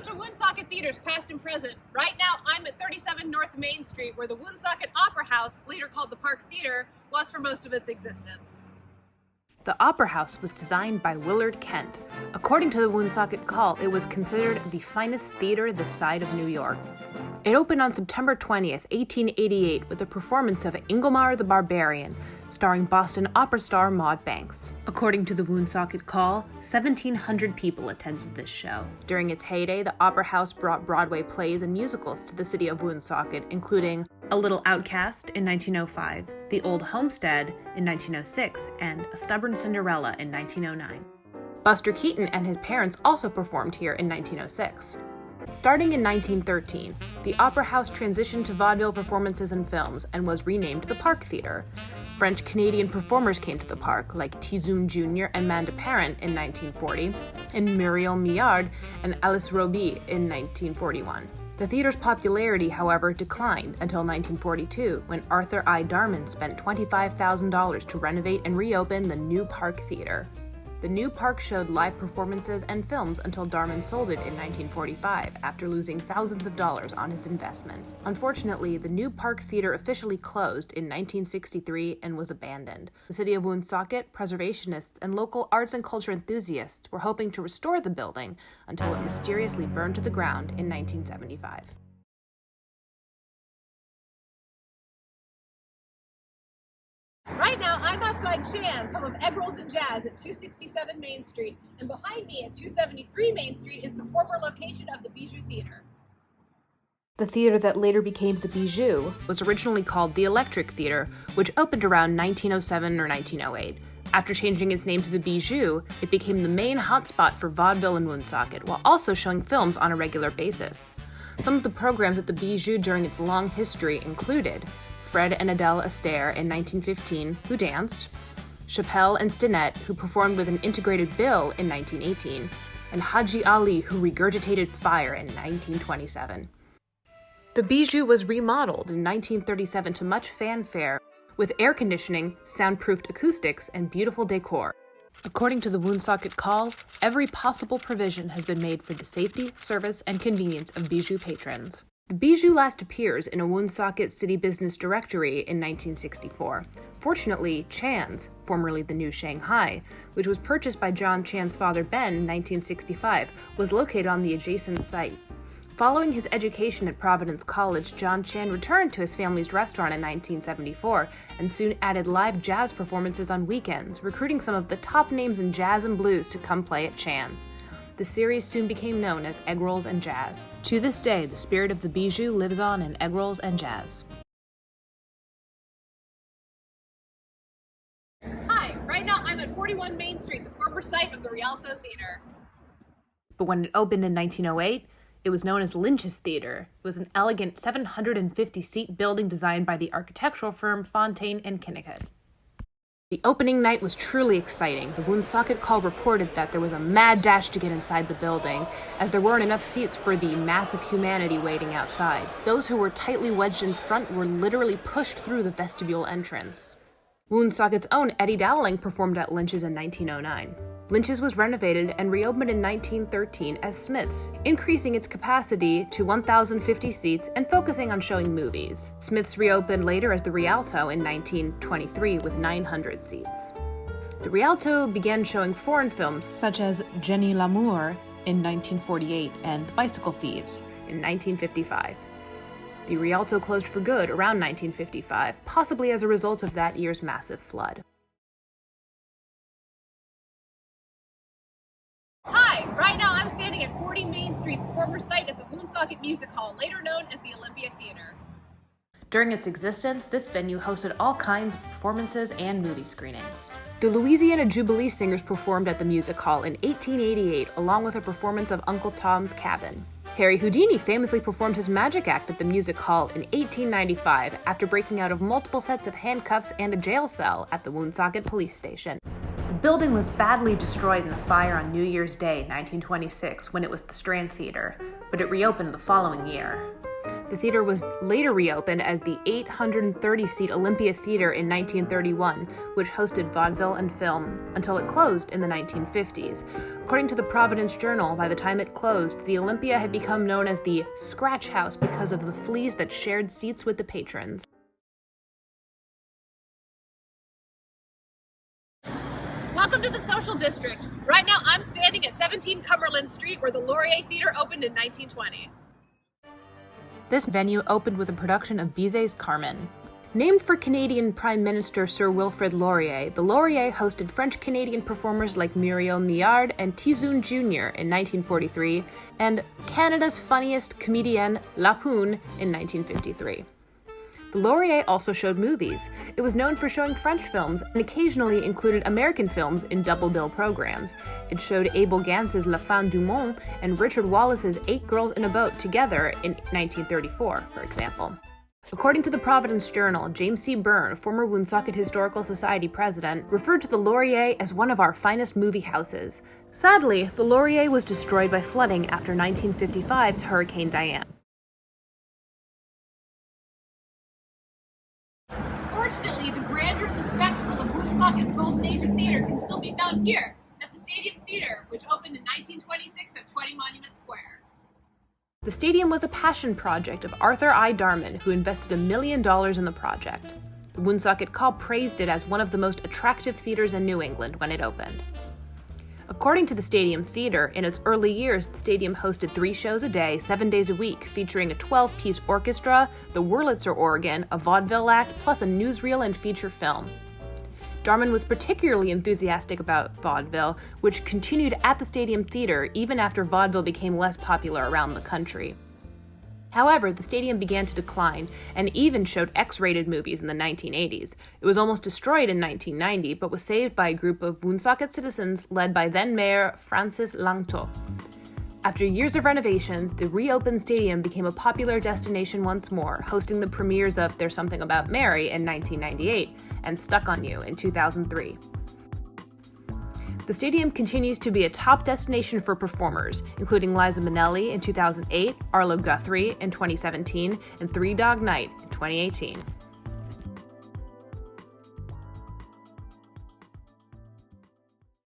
Welcome to Woonsocket Theaters, past and present. Right now, I'm at 37 North Main Street, where the Woonsocket Opera House, later called the Park Theater, was for most of its existence. The Opera House was designed by Willard Kent. According to the Woonsocket Call, it was considered the finest theater this side of New York. It opened on September 20th, 1888, with a performance of Ingomar the Barbarian, starring Boston opera star Maud Banks. According to the Woonsocket Call, 1,700 people attended this show. During its heyday, the Opera House brought Broadway plays and musicals to the city of Woonsocket, including A Little Outcast in 1905, The Old Homestead in 1906, and A Stubborn Cinderella in 1909. Buster Keaton and his parents also performed here in 1906. Starting in 1913, the Opera House transitioned to vaudeville performances and films and was renamed the Park Theater. French-Canadian performers came to the park, like Tizoun Jr. and Manda Parent in 1940, and Muriel Millard and Alice Roby in 1941. The theater's popularity, however, declined until 1942, when Arthur I. Darman spent $25,000 to renovate and reopen the new Park Theater. The new park showed live performances and films until Darman sold it in 1945, after losing thousands of dollars on his investment. Unfortunately, the new Park Theater officially closed in 1963 and was abandoned. The city of Woonsocket, preservationists, and local arts and culture enthusiasts were hoping to restore the building until it mysteriously burned to the ground in 1975. Right now, I'm outside Chan's, home of Egg Rolls and Jazz at 267 Main Street, and behind me at 273 Main Street is the former location of the Bijou Theater. The theater that later became the Bijou was originally called the Electric Theater, which opened around 1907 or 1908. After changing its name to the Bijou, it became the main hotspot for vaudeville in Woonsocket, while also showing films on a regular basis. Some of the programs at the Bijou during its long history included Fred and Adele Astaire in 1915, who danced, Chappelle and Stinnett, who performed with an integrated bill in 1918, and Haji Ali, who regurgitated fire in 1927. The Bijou was remodeled in 1937 to much fanfare, with air conditioning, soundproofed acoustics, and beautiful decor. According to the Woonsocket Call, every possible provision has been made for the safety, service, and convenience of Bijou patrons. The Bijou last appears in a Woonsocket City Business Directory in 1964. Fortunately, Chan's, formerly the New Shanghai, which was purchased by John Chan's father Ben in 1965, was located on the adjacent site. Following his education at Providence College, John Chan returned to his family's restaurant in 1974 and soon added live jazz performances on weekends, recruiting some of the top names in jazz and blues to come play at Chan's. The series soon became known as Egg Rolls and Jazz. To this day, the spirit of the Bijou lives on in Egg Rolls and Jazz. Hi, right now I'm at 41 Main Street, the former site of the Rialto Theater. But when it opened in 1908, it was known as Lynch's Theater. It was an elegant 750-seat building designed by the architectural firm Fontaine and Kennicott. The opening night was truly exciting. The Woonsocket Call reported that there was a mad dash to get inside the building, as there weren't enough seats for the massive humanity waiting outside. Those who were tightly wedged in front were literally pushed through the vestibule entrance. Woonsocket's own Eddie Dowling performed at Lynch's in 1909. Lynch's was renovated and reopened in 1913 as Smith's, increasing its capacity to 1,050 seats and focusing on showing movies. Smith's reopened later as the Rialto in 1923 with 900 seats. The Rialto began showing foreign films such as Jenny Lamour in 1948 and The Bicycle Thieves in 1955. The Rialto closed for good around 1955, possibly as a result of that year's massive flood. Hi, right now I'm standing at 40 Main Street, the former site of the Woonsocket Music Hall, later known as the Olympia Theater. During its existence, this venue hosted all kinds of performances and movie screenings. The Louisiana Jubilee Singers performed at the Music Hall in 1888, along with a performance of Uncle Tom's Cabin. Harry Houdini famously performed his magic act at the Music Hall in 1895 after breaking out of multiple sets of handcuffs and a jail cell at the Woonsocket Police Station. The building was badly destroyed in a fire on New Year's Day, 1926, when it was the Strand Theater, but it reopened the following year. The theater was later reopened as the 830-seat Olympia Theater in 1931, which hosted vaudeville and film, until it closed in the 1950s. According to the Providence Journal, by the time it closed, the Olympia had become known as the Scratch House because of the fleas that shared seats with the patrons. Welcome to the Social District. Right now I'm standing at 17 Cumberland Street where the Laurier Theater opened in 1920. This venue opened with a production of Bizet's Carmen. Named for Canadian Prime Minister Sir Wilfrid Laurier, the Laurier hosted French-Canadian performers like Muriel Millard and Tizoun Jr. in 1943, and Canada's funniest comedienne Lapoon in 1953. The Laurier also showed movies. It was known for showing French films and occasionally included American films in double-bill programs. It showed Abel Gance's La Fin du Monde and Richard Wallace's 8 Girls in a Boat together in 1934, for example. According to the Providence Journal, James C. Byrne, former Woonsocket Historical Society president, referred to the Laurier as one of our finest movie houses. Sadly, the Laurier was destroyed by flooding after 1955's Hurricane Diane. Fortunately, the grandeur and the spectacle of Woonsocket's golden age of theater can still be found here, at the Stadium Theater, which opened in 1926 at 20 Monument Square. The stadium was a passion project of Arthur I. Darman, who invested $1 million in the project. The Woonsocket Call praised it as one of the most attractive theaters in New England when it opened. According to the Stadium Theater, in its early years, the stadium hosted 3 shows a day, 7 days a week, featuring a 12-piece orchestra, the Wurlitzer organ, a vaudeville act, plus a newsreel and feature film. Darman was particularly enthusiastic about vaudeville, which continued at the Stadium Theater even after vaudeville became less popular around the country. However, the stadium began to decline and even showed X-rated movies in the 1980s. It was almost destroyed in 1990, but was saved by a group of Woonsocket citizens led by then-Mayor Francis Langto. After years of renovations, the reopened stadium became a popular destination once more, hosting the premieres of There's Something About Mary in 1998 and Stuck on You in 2003. The stadium continues to be a top destination for performers, including Liza Minnelli in 2008, Arlo Guthrie in 2017, and Three Dog Night in 2018.